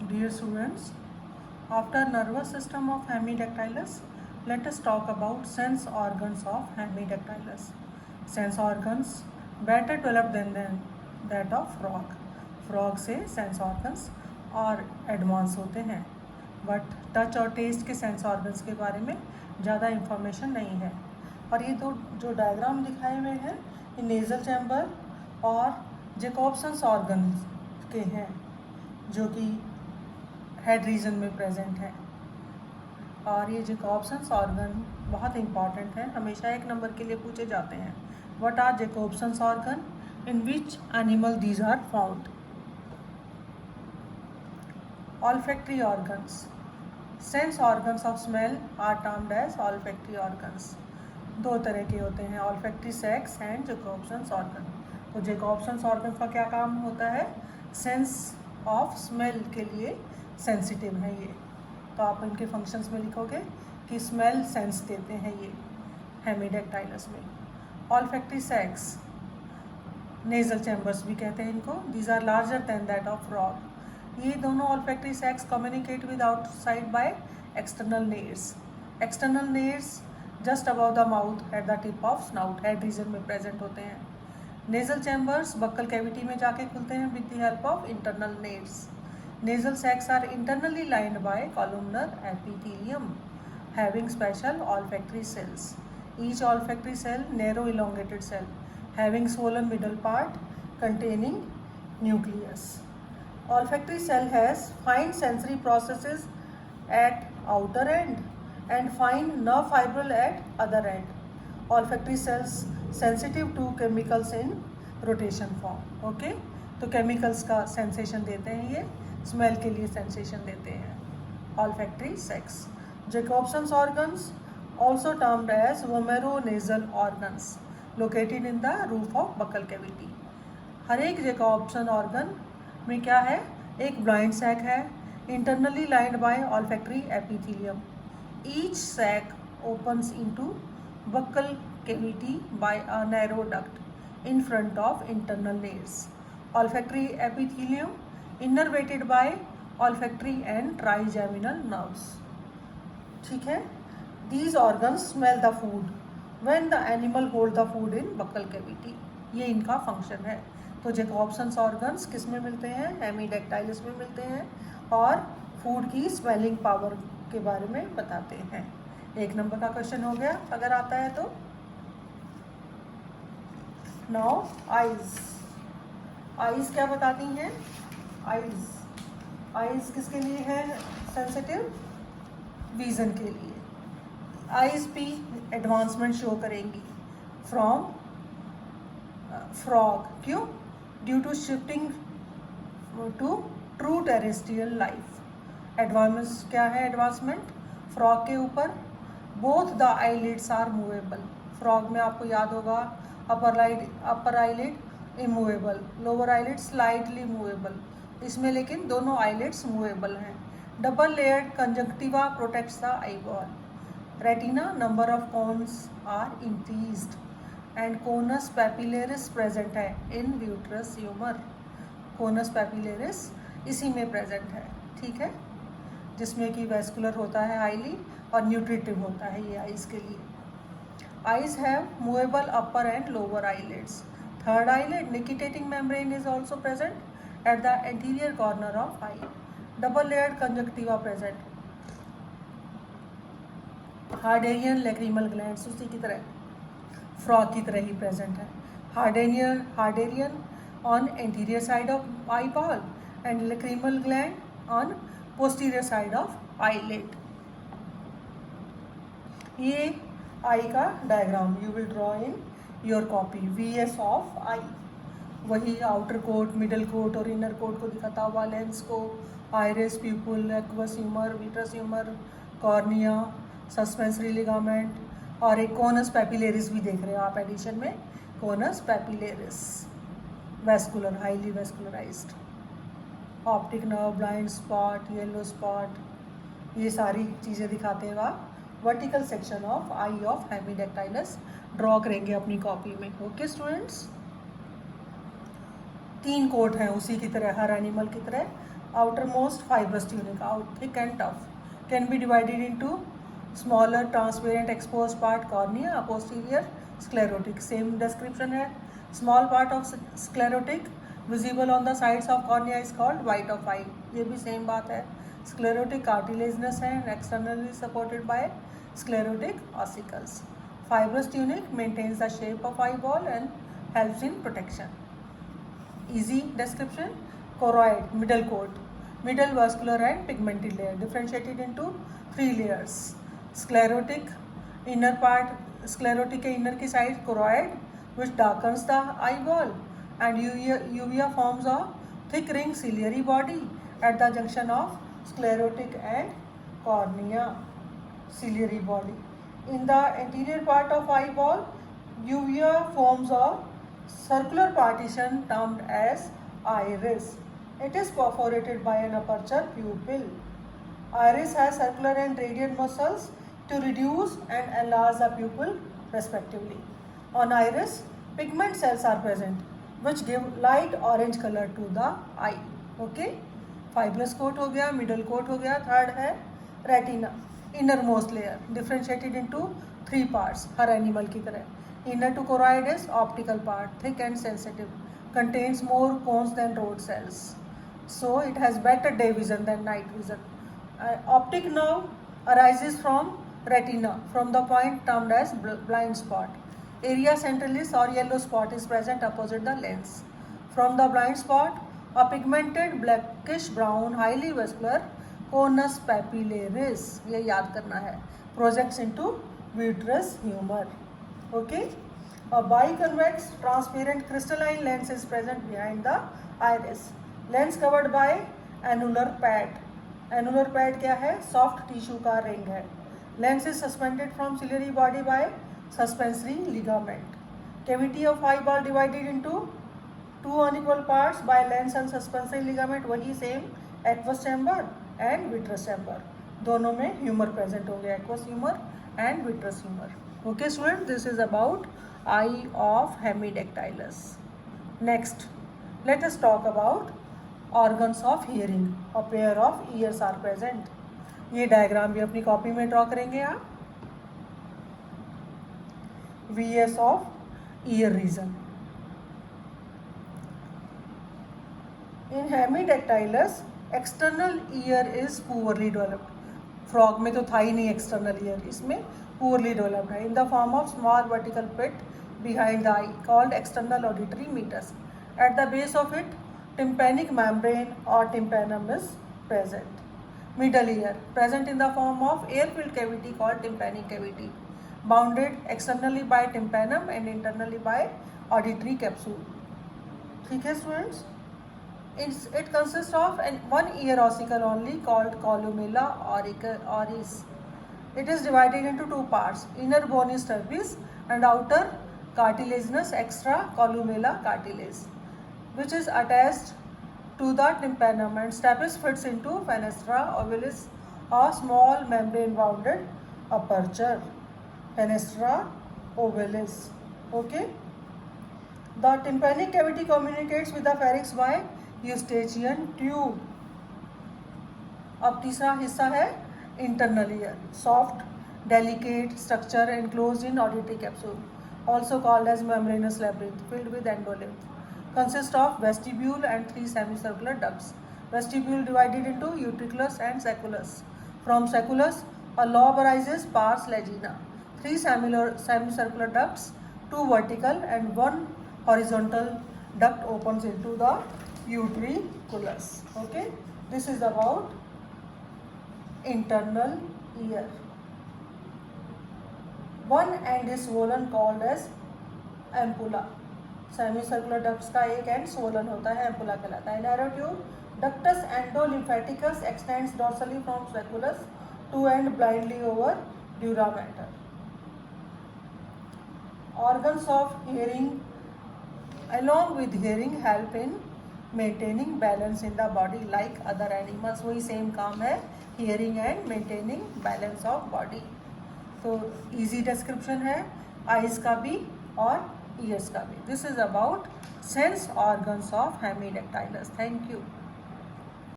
Dear students, after nervous system of Hemidactylus, let us talk about sense organs of Hemidactylus. Sense organs better developed than that of frog. Frog से sense organs और advance होते हैं, but touch और test के sense organs के बारे में ज़्यादा इंफॉर्मेशन नहीं है. और ये दो जो डायग्राम दिखाए हुए हैं ये नेज़ल चैम्बर और जैकोब्सन्स ऑर्गन्स के हैं, जो कि हेड रीजन में प्रेजेंट है. और ये जैकोब्सन्स ऑर्गन बहुत इंपॉर्टेंट है, हमेशा एक नंबर के लिए पूछे जाते हैं. What are Jacobson's organ, in which animal these are found? olfactory organs. Sense organs of smell are termed as olfactory organs. दो तरह के होते हैं, olfactory sacs and Jacobson's organ. तो Jacobson's organ का क्या काम होता है? सेंस ऑफ स्मेल के लिए सेंसिटिव है ये. तो आप इनके फंक्शंस में लिखोगे कि स्मेल सेंस देते हैं ये हेमिडैक्टाइलस में. olfactory sacs, नेजल चैम्बर्स भी कहते हैं इनको. These are larger than that of frog. ये दोनों olfactory sacs communicate with outside by external nares. External nares just above the mouth at the tip of snout, head region में present होते हैं. Nasal chambers buccal cavity में जाके खुलते हैं with the help of internal nares. Nasal sacs are internally lined by columnar epithelium having special olfactory cells. Each olfactory cell narrow elongated cell having swollen middle part containing nucleus. Olfactory cell has fine sensory processes at outer end and fine nerve fibril at other end. Olfactory cells sensitive to chemicals in rotation form. Okay, तो chemicals का sensation देते हैं, ये smell के लिए sensation देते हैं. Olfactory sacs. Jacobson's organs also termed as vomeronasal organs located in the roof of buccal cavity. हर एक Jacobson organ में क्या है? एक ब्लाइंड सैक है, internally lined by olfactory epithelium. Each sac opens into buccal cavity by a narrow duct in front of internal layers. Olfactory epithelium innervated by olfactory and trigeminal nerves. ठीक है. These organs smell the food when the animal hold the food in buccal cavity. ये इनका function है. तो जैकोब्सन्स organs किस में मिलते हैं? हेमिडैक्टाइलस में मिलते हैं और फूड की स्मेलिंग पावर के बारे में बताते हैं. एक नंबर का क्वेश्चन हो गया अगर आता है तो. Now eyes. आईज क्या बताती हैं? आईज किसके लिए है सेंसिटिव? विजन के लिए. आईज भी एडवांसमेंट शो करेंगी फ्रॉम फ्रॉग. क्यों? Due to shifting to true terrestrial life. Advance क्या है एडवांसमेंट? फ्रॉग के ऊपर both the eyelids are movable. Frog में आपको याद होगा upper eyelid immovable, lower eyelid slightly movable. इसमें लेकिन दोनों आईलिड्स मूवेबल हैं. Double layered conjunctiva protects the eye ball. Retina number of cones are increased and conus papillaris present है in व्यूट्रस humour. Conus पैपिलेरिस इसी में प्रेजेंट है. ठीक है, जिसमें कि वेस्कुलर होता है हाईली और न्यूट्रिटिव होता है ये आइज़ के लिए. Eyes have movable upper and lower eyelids. Third eyelid nictitating membrane is also present at the anterior corner of eye. Double layered conjunctiva present. Harderian lacrimal glands उसी की तरह फ्रॉग की तरह ही प्रेजेंट है. Harderian on anterior side of eye ball and lacrimal gland on posterior side of eyelid. ये eye का diagram you will draw in your copy. VS of eye, वही आउटर कोट, मिडल कोट और inner coat को दिखाता हुआ lens को, iris, pupil, aqueous humour, vitreous humour, cornea, suspensory ligament और एक कोनस पैपिलेरिस भी देख रहे हो आप एडिशन में. Conus papillaris vascular, highly vascularised. Optic nerve, blind spot, yellow spot, ये सारी चीज़ें दिखाते हैं आप. Vertical section of eye of Hemidactylus draw करेंगे अपनी कॉपी में. ओके स्टूडेंट्स, 3 कोट हैं उसी की तरह, हर एनिमल की तरह outermost fibrous tunic, out thick and tough, can be divided into smaller transparent exposed part cornea, posterior sclerotic. Same description है. Small part of sclerotic visible on the sides of cornea is called white of eye. ये भी same बात है. Sclerotic cartilaginous है and externally supported by sclerotic ossicles. Fibrous tunic maintains the shape of eyeball and helps in protection. Easy description. Choroid, middle coat, middle vascular and pigmented layer, differentiated into 3 layers. Sclerotic, inner part, sclerotic के inner की side choroid, which darkens the eyeball, and uvea forms a thick ring ciliary body at the junction of sclerotic and cornea, ciliary body. In the anterior part of eyeball, uvea forms a circular partition termed as iris. It is perforated by an aperture pupil. Iris has circular and radiant muscles to reduce and enlarge the pupil respectively. On iris, pigment cells are present which give light orange color to the eye. Okay? Fibrous coat हो गया, middle coat हो गया, third है retina, innermost layer, differentiated into 3 parts, हर animal की तरह. Inner to choroid is optical part, thick and sensitive, contains more cones than rod cells. So it has better day vision than night vision. Optic nerve arises from retina, from the point termed as blind spot. Area centralis or yellow spot is present opposite the lens. From the blind spot, a pigmented blackish brown highly vascular conus papillaris, ये याद करना है, projects into vitreous humor. Okay? A biconvex transparent crystalline lens is present behind the iris. Lens covered by annular pad. Annular pad क्या है? Soft tissue का ring है. Lens is suspended from ciliary body by suspensory ligament. Cavity of eyeball divided into 2 unequal parts by lens and suspensory ligament. वही same aqueous chamber and vitreous chamber. दोनों में humor present हो गया, aqueous humor and vitreous humor. Okay students, this is about eye of hemidactylus. Next, let us talk about organs of hearing. A pair of ears are present. ये diagram भी अपनी copy में draw करेंगे आप. VS of ear region. In hemidactylus, external ear is poorly developed. Frog में तो था ही नहीं external ear, इसमें poorly developed है. In the form of small vertical pit behind the eye called external auditory meatus. At the base of it, tympanic membrane or tympanum is present. Middle ear present in the form of air-filled cavity called tympanic cavity, bounded externally by tympanum and internally by auditory capsule. ठीक है students? It consists of one ear ossicle only called columella oris. It is divided into 2 parts, inner bone is stapes and outer cartilaginous extra columella cartilage, which is attached to the tympanum, and stapes fits into fenestra ovalis, a small membrane bounded aperture. Fenestra ovalis. Okay. The tympanic cavity communicates with the pharynx by eustachian tube. अब तीसरा हिस्सा है internal ear, soft delicate structure enclosed in auditory capsule, also called as membranous labyrinth, filled with endolymph. Consists of vestibule and 3 semicircular ducts. Vestibule divided into utriculus and sacculus. From sacculus, a lobe arises pars legina. 3 semicircular ducts, 2 vertical and 1 horizontal duct opens into the utriculus. Okay, this is about internal ear. One end is swollen called as ampulla. Semicircular ducts का एक end swollen होता है, ampulla कहलाता है. Narrow tube ductus endolymphaticus extends dorsally from sacculus to end blindly over dura mater. Organs of hearing along with hearing help in maintaining balance in the body like other animals. वही same काम है, hearing and maintaining balance of body. तो easy description है eyes का भी और ears का भी. This is about sense organs of hemidactylus. Thank you.